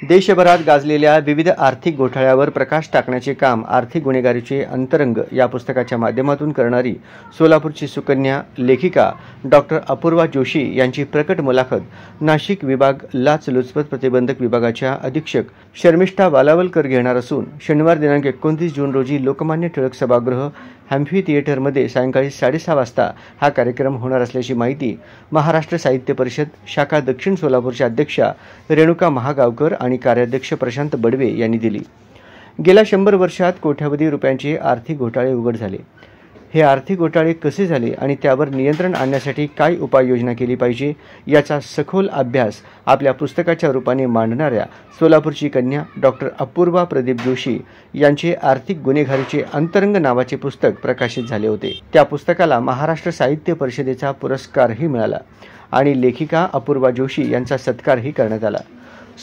देशभरात गाजलेल्या विविध आर्थिक घोटाळ्यावर प्रकाश टाकण्याचे काम आर्थिक गुन्हेगारीचे अंतरंग या पुस्तकाच्या माध्यमातून करणारी सोलापूरची सुकन्या लेखिका डॉक्टर अपूर्वा जोशी यांची प्रकट मुलाखत नाशिक विभाग लाचलुचपत प्रतिबंधक विभागाच्या अधीक्षक शर्मिष्ठा वालावलकर घेणार असून शनिवार दिनांक 29 जून रोजी लोकमान्य टिळक सभागृह हॅम्फी थिएटरमध्ये सायंकाळी 6:30 वाजता हा कार्यक्रम होणार असल्याची माहिती महाराष्ट्र साहित्य परिषद शाखा दक्षिण सोलापूरच्या अध्यक्षा रेणुका महागावकर आणि कार्याध्यक्ष प्रशांत बडवे यांनी दिली। गेल्या 100 वर्षात कोट्यावधी रुपयांचे आर्थिक घोटाळे उघड झाले। हे आर्थिक घोटाळे कसे झाले आणि त्यावर नियंत्रण आणण्यासाठी काय उपाययोजना केली पाहिजे याचा सखोल अभ्यास आपल्या पुस्तकाच्या रूपाने मांडणाऱ्या सोलापूरची कन्या डॉक्टर अपूर्वा प्रदीप जोशी यांचे आर्थिक गुन्हेगारीचे अंतरंग नावाचे पुस्तक प्रकाशित झाले होते। त्या पुस्तकाला महाराष्ट्र साहित्य परिषदेचा पुरस्कारही मिळाला आणि लेखिका अपूर्वा जोशी यांचा सत्कारही करण्यात आला।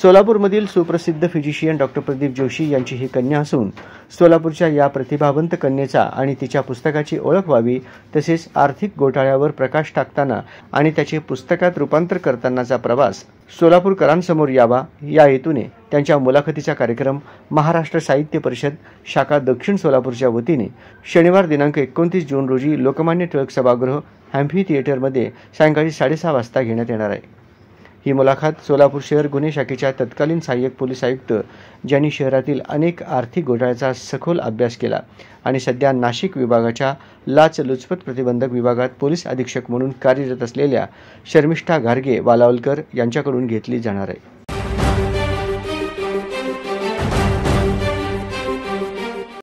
सोलापूरमधील सुप्रसिद्ध फिजिशियन डॉक्टर प्रदीप जोशी यांची ही कन्या असून सोलापूरच्या या प्रतिभावंत कन्येचा आणि तिच्या पुस्तकाची ओळख व्हावी तसेच आर्थिक घोटाळ्यावर प्रकाश टाकताना आणि त्याचे पुस्तकात रूपांतर करतानाचा प्रवास सोलापूरकरांसमोर यावा या हेतूने त्यांच्या मुलाखतीचा कार्यक्रम महाराष्ट्र साहित्य परिषद शाखा दक्षिण सोलापूरच्या वतीने शनिवार दिनांक 29 जून रोजी लोकमान्य टिळक सभागृह हॅम्फी थिएटरमध्ये सायंकाळी 6:30 वाजता घेण्यात येणार आहे। ही मुलाखत सोलापूर शहर गुन्हे शाखेच्या तत्कालीन सहाय्यक पोलीस आयुक्त ज्यांनी शहरातील अनेक आर्थिक घोटाळ्याचा सखोल अभ्यास केला आणि सध्या नाशिक विभागाच्या लाचलुचपत प्रतिबंधक विभागात पोलीस अधीक्षक म्हणून कार्यरत असलेल्या शर्मिष्ठा घारगे वालावलकर यांच्याकडून घेतली जाणार आहे।